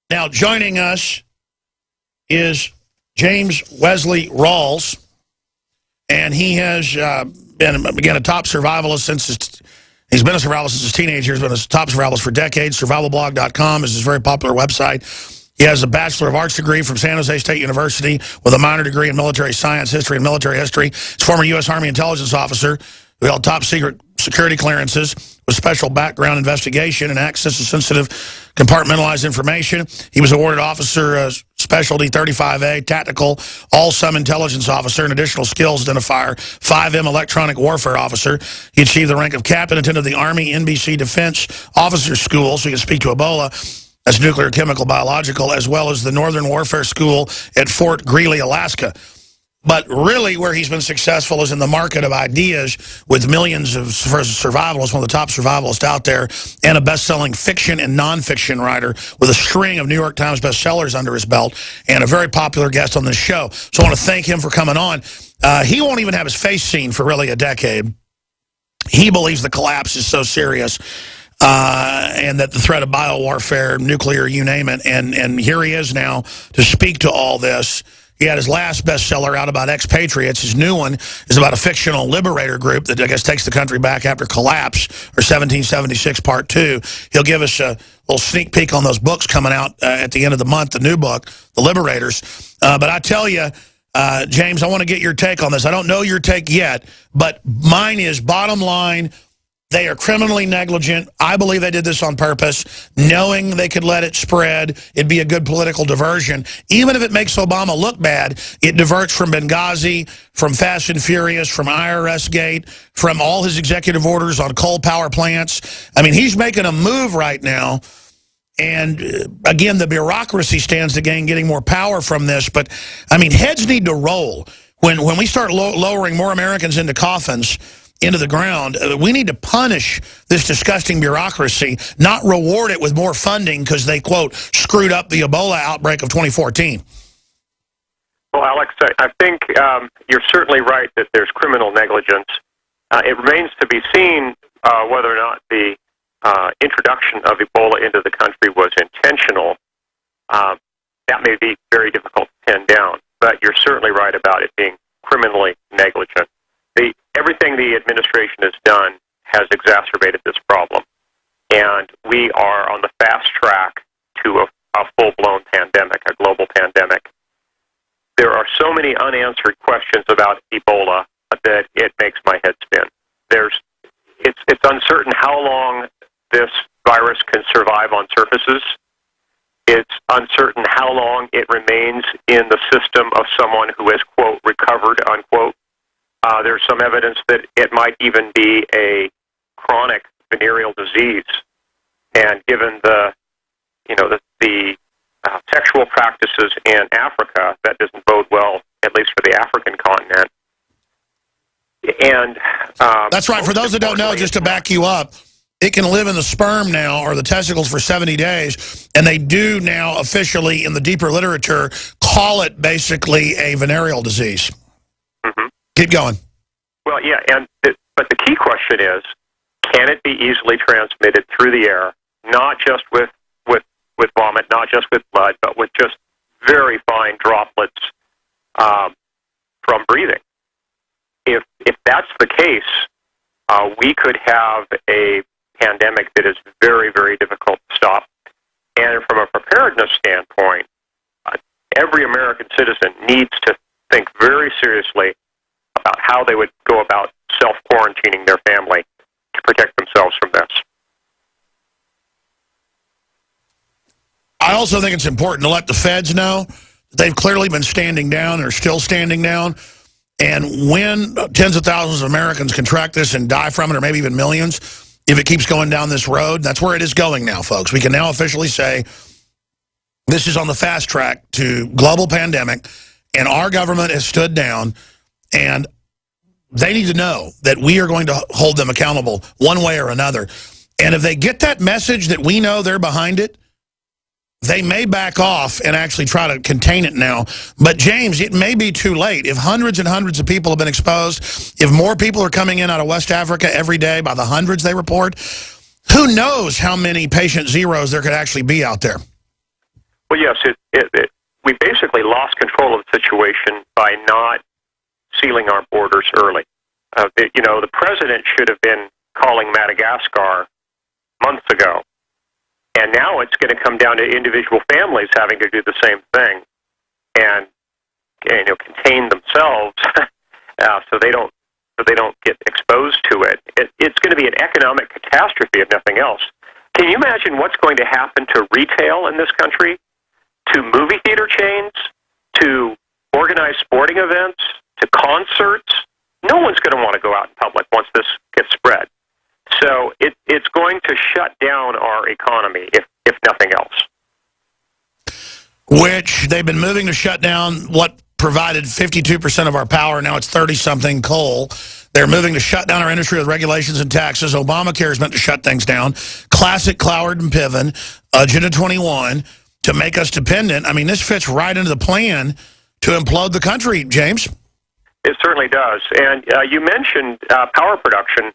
Now, joining us is James Wesley Rawles, and he has been, again, a top survivalist since he's been a survivalist since his teenage years, been a top survivalist for decades. Survivalblog.com is his very popular website. He has a Bachelor of Arts degree from San Jose State University with a minor degree in military science, history, and military history. He's a former U.S. Army intelligence officer who held top-secret security clearances with special background investigation and access to sensitive compartmentalized information. He was awarded Officer Specialty 35A, Tactical All-Sum Intelligence Officer, and Additional Skills Identifier 5M Electronic Warfare Officer. He achieved the rank of Captain, attended the Army NBC Defense Officers School, so he can speak to Ebola. That's nuclear, chemical, biological, as well as the Northern Warfare School at Fort Greely, Alaska. But really where he's been successful is in the market of ideas with millions of survivalists, one of the top survivalists out there, and a best-selling fiction and nonfiction writer with a string of New York Times bestsellers under his belt and a very popular guest on this show. So I want to thank him for coming on. He won't even have his face seen for really a decade. He believes the collapse is so serious and that the threat of biowarfare, nuclear, you name it, and here he is now to speak to all this. He had his last bestseller out about expatriates. His new one is about a fictional liberator group that I guess takes the country back after collapse, or 1776 Part 2. He'll give us a little sneak peek on those books coming out at the end of the month, the new book, The Liberators. But I tell you, James, I want to get your take on this. I don't know your take yet, but mine is bottom line. They are criminally negligent. I believe they did this on purpose, knowing they could let it spread. It'd be a good political diversion. Even if it makes Obama look bad, it diverts from Benghazi, from Fast and Furious, from IRS Gate, from all his executive orders on coal power plants. I mean, he's making a move right now. And again, the bureaucracy stands to gain getting more power from this. But, I mean, heads need to roll. When we start lowering more Americans into coffins, into the ground, we need to punish this disgusting bureaucracy, not reward it with more funding because they, quote, screwed up the Ebola outbreak of 2014. Well, Alex, I think you're certainly right that there's criminal negligence. It remains to be seen whether or not the introduction of Ebola into the country was intentional. That may be very difficult to pin down, but you're certainly right about it being criminally negligent. Everything the administration has done has exacerbated this problem, and we are on the fast track to a full-blown pandemic, a global pandemic. There are so many unanswered questions about Ebola that it makes my head spin. It's uncertain how long this virus can survive on surfaces. It's uncertain how long it remains in the system of someone who has, quote, recovered, unquote. There's some evidence that it might even be a chronic venereal disease, and given the sexual practices in Africa, that doesn't bode well, at least for the African continent. And that's right. For those that don't know, just to back you up, it can live in the sperm now or the testicles for 70 days, and they do now officially in the deeper literature call it basically a venereal disease. Mm-hmm. Keep going. Well, yeah, but the key question is, can it be easily transmitted through the air, not just with vomit, not just with blood, but with just very fine droplets from breathing? If that's the case, we could have a pandemic that is very, very difficult to stop. And from a preparedness standpoint, every American citizen needs to think very seriously about how they would go about self-quarantining their family to protect themselves from this. I also think it's important to let the feds know they've clearly been standing down and are still standing down. And when tens of thousands of Americans contract this and die from it, or maybe even millions, if it keeps going down this road, that's where it is going now, folks. We can now officially say this is on the fast track to global pandemic, and our government has stood down. And they need to know that we are going to hold them accountable one way or another. And if they get that message that we know they're behind it, they may back off and actually try to contain it now. But, James, it may be too late. If hundreds and hundreds of people have been exposed, if more people are coming in out of West Africa every day by the hundreds they report, who knows how many patient zeros there could actually be out there? Well, yes, we basically lost control of the situation by not sealing our borders early. The president should have been calling Madagascar months ago, and now it's going to come down to individual families having to do the same thing and contain themselves so they don't get exposed to it. It's going to be an economic catastrophe if nothing else. Can you imagine what's going to happen to retail in this country, to movie theater chains, to organized sporting events, to concerts? No one's going to want to go out in public once this gets spread. So it's going to shut down our economy, if nothing else. Which they've been moving to shut down what provided 52% of our power. Now it's 30-something coal. They're moving to shut down our industry with regulations and taxes. Obamacare is meant to shut things down. Classic Cloward and Piven, Agenda 21, to make us dependent. I mean, this fits right into the plan to implode the country, James. It certainly does. And you mentioned power production.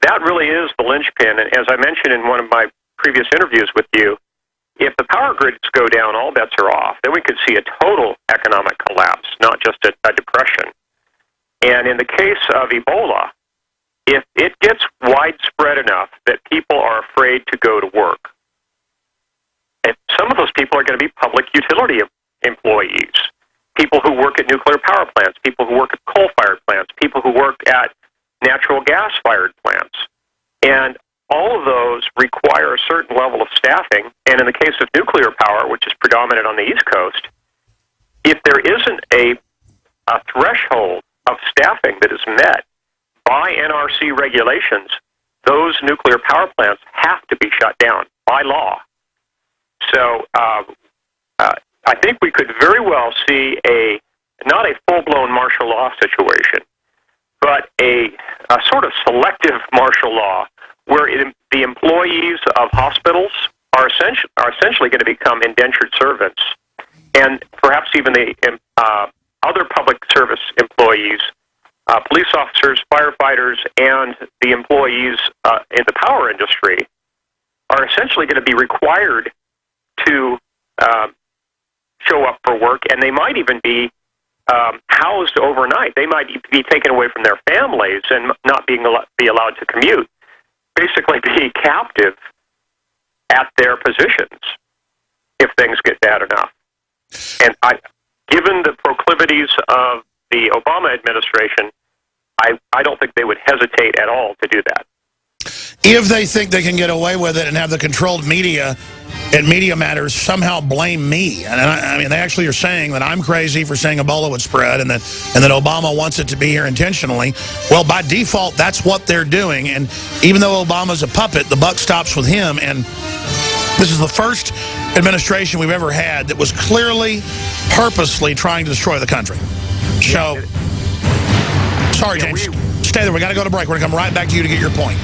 That really is the linchpin. And as I mentioned in one of my previous interviews with you, if the power grids go down, all bets are off. Then we could see a total economic collapse, not just a depression. And in the case of Ebola, if it gets widespread enough that people are afraid to go to work, and some of those people are going to be public utility employees, people who work at nuclear power plants, people who work at coal-fired plants, people who work at natural gas-fired plants. And all of those require a certain level of staffing. And in the case of nuclear power, which is predominant on the East Coast, if there isn't a threshold of staffing that is met by NRC regulations, those nuclear power plants have to be shut down by law. So I think we could very well see not a full-blown martial law situation, but a sort of selective martial law where the employees of hospitals are essentially going to become indentured servants, and perhaps even the other public service employees, police officers, firefighters, and the employees in the power industry are essentially going to be required to show up for work, and they might even be housed overnight. They might be taken away from their families and not be allowed to commute, basically be captive at their positions if things get bad enough. And given the proclivities of the Obama administration, I don't think they would hesitate at all to do that. If they think they can get away with it and have the controlled media and Media Matters somehow blame me, and I mean, they actually are saying that I'm crazy for saying Ebola would spread and that Obama wants it to be here intentionally, well, by default, that's what they're doing. And even though Obama's a puppet, the buck stops with him. And this is the first administration we've ever had that was clearly, purposely trying to destroy the country. So, sorry, James. Stay there. We got to go to break. We're going to come right back to you to get your point.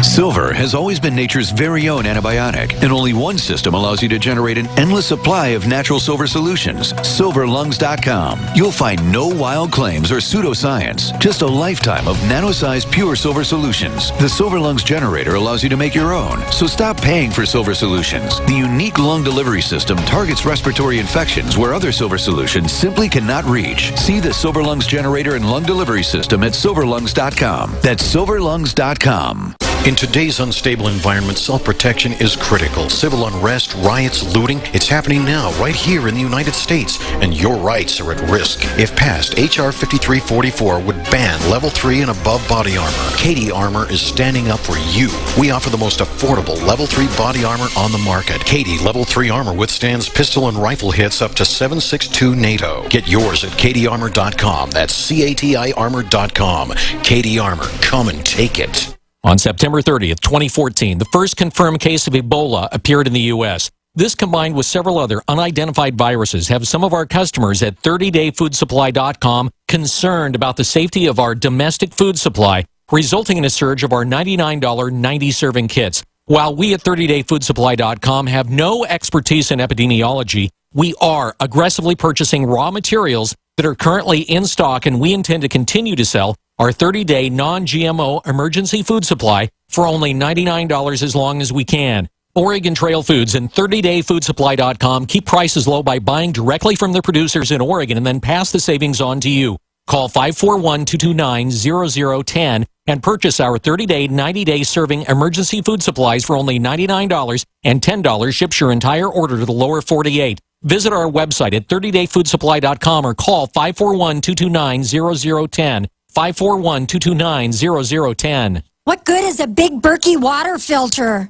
Silver has always been nature's very own antibiotic, and only one system allows you to generate an endless supply of natural silver solutions. SilverLungs.com. You'll find no wild claims or pseudoscience, just a lifetime of nano-sized pure silver solutions. The Silver Lungs generator allows you to make your own, so stop paying for silver solutions. The unique lung delivery system targets respiratory infections where other silver solutions simply cannot reach. See the Silver Lungs generator and lung delivery system at SilverLungs.com. That's SilverLungs.com. In today's unstable environment, self-protection is critical. Civil unrest, riots, looting, it's happening now, right here in the United States, and your rights are at risk. If passed, H.R. 5344 would ban Level 3 and above body armor. Katie Armor is standing up for you. We offer the most affordable Level 3 body armor on the market. Katie Level 3 armor withstands pistol and rifle hits up to 7.62 NATO. Get yours at katiearmor.com. That's CATI armor.com. Katie Armor, come and take it. On September 30th, 2014, the first confirmed case of Ebola appeared in the U.S. This, combined with several other unidentified viruses, have some of our customers at 30dayfoodsupply.com concerned about the safety of our domestic food supply, resulting in a surge of our $99 90-serving kits. While we at 30dayfoodsupply.com have no expertise in epidemiology, we are aggressively purchasing raw materials that are currently in stock, and we intend to continue to sell our 30-day non-GMO emergency food supply for only $99 as long as we can. Oregon Trail Foods and 30dayfoodsupply.com keep prices low by buying directly from the producers in Oregon and then pass the savings on to you. Call 541-229-0010 and purchase our 30-day, 90-day serving emergency food supplies for only $99 and $10 ships your entire order to the lower 48. Visit our website at 30dayfoodsupply.com or call 541-229-0010. 541-229-0010. What good is a Big Berkey water filter?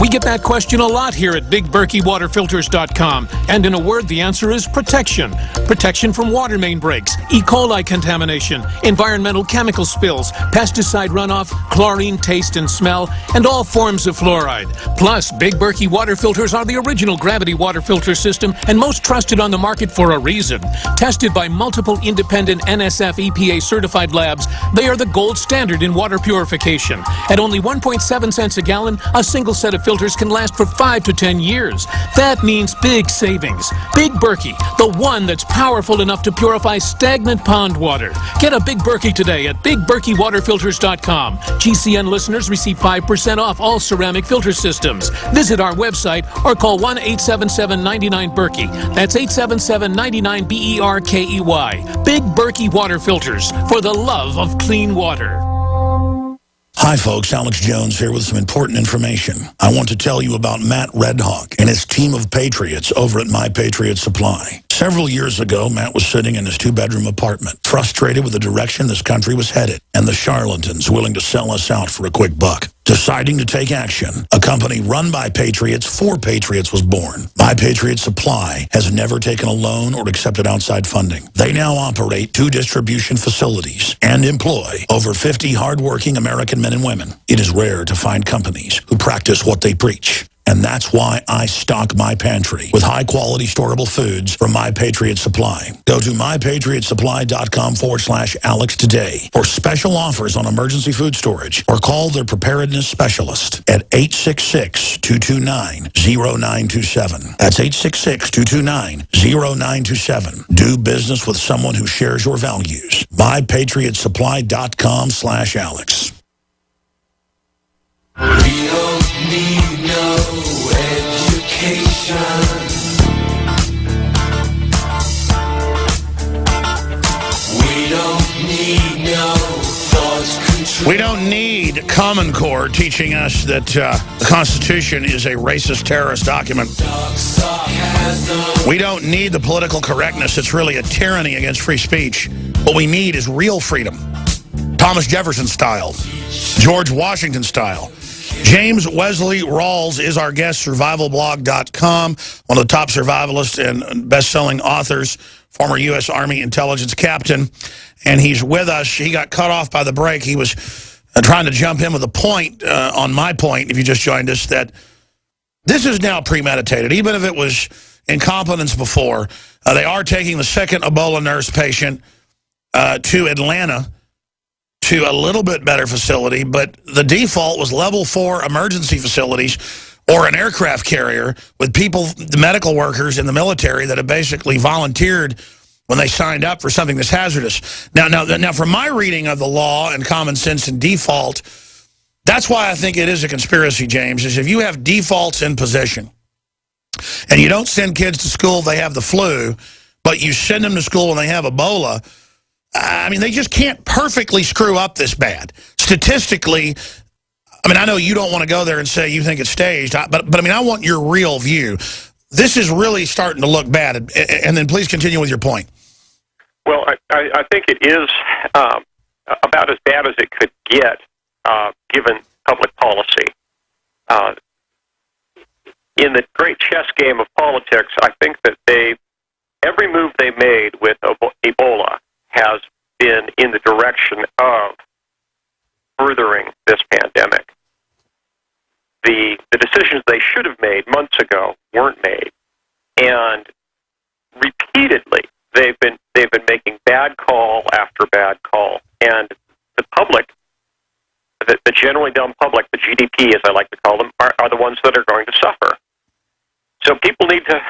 We get that question a lot here at BigBerkeyWaterFilters.com. And in a word, the answer is protection. Protection from water main breaks, E. coli contamination, environmental chemical spills, pesticide runoff, chlorine taste and smell, and all forms of fluoride. Plus, Big Berkey water filters are the original gravity water filter system and most trusted on the market for a reason. Tested by multiple independent NSF EPA certified labs, they are the gold standard in water purification. At only 1.7 cents a gallon, a single set of filters can last for 5 to 10 years. That means big savings. Big Berkey, the one that's powerful enough to purify stagnant pond water. Get a Big Berkey today at BigBerkeyWaterFilters.com. GCN listeners receive 5% off all ceramic filter systems. Visit our website or call 1-877-99-BERKEY. That's 877-99-BERKEY. Big Berkey Water Filters, for the love of clean water. Hi folks, Alex Jones here with some important information. I want to tell you about Matt Redhawk and his team of patriots over at My Patriot Supply. Several years ago, Matt was sitting in his 2-bedroom apartment, frustrated with the direction this country was headed and the charlatans willing to sell us out for a quick buck. Deciding to take action, a company run by patriots for patriots was born. My Patriot Supply has never taken a loan or accepted outside funding. They now operate 2 distribution facilities and employ over 50 hardworking American men and women. It is rare to find companies who practice what they preach. And that's why I stock my pantry with high-quality storable foods from My Patriot Supply. Go to mypatriotsupply.com/Alex today for special offers on emergency food storage or call their preparedness specialist at 866-229-0927. That's 866-229-0927. Do business with someone who shares your values. mypatriotsupply.com/Alex. We don't need no education. We don't need no thought control. We don't need Common Core teaching us that the Constitution is a racist terrorist document. We don't need the political correctness that's really a tyranny against free speech. What we need is real freedom. Thomas Jefferson style. George Washington style. James Wesley Rawles is our guest, survivalblog.com, one of the top survivalists and best-selling authors, former U.S. Army intelligence captain, and he's with us. He got cut off by the break. He was trying to jump in with a point on my point, if you just joined us, that this is now premeditated, even if it was incompetence before. They are taking the second Ebola nurse patient to Atlanta, to a little bit better facility, but the default was level 4 emergency facilities or an aircraft carrier with people, the medical workers in the military that have basically volunteered when they signed up for something that's hazardous. Now, from my reading of the law and common sense and default, that's why I think it is a conspiracy, James, is if you have defaults in position and you don't send kids to school if they have the flu, but you send them to school when they have Ebola, I mean, they just can't perfectly screw up this bad. Statistically, I mean, I know you don't want to go there and say you think it's staged, but I mean, I want your real view. This is really starting to look bad, and then please continue with your point. Well, I think it is about as bad as it could get, given public policy. In the great chess game of politics, I think that every move they made with Ebola has been in the direction of furthering this pandemic. The decisions they should have made months ago weren't made, and repeatedly they've been making bad call after bad call, and the public, the generally dumb public, the GDP as I like to call them, are the ones that are going to suffer. So people need to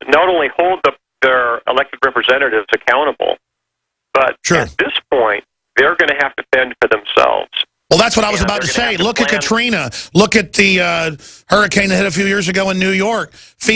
not only hold their elected representatives accountable, but sure. At this point, they're going to have to fend for themselves. Well, that's what I was And about to they're gonna say. have to Look at plan. Katrina. Look at the hurricane that hit a few years ago in New York.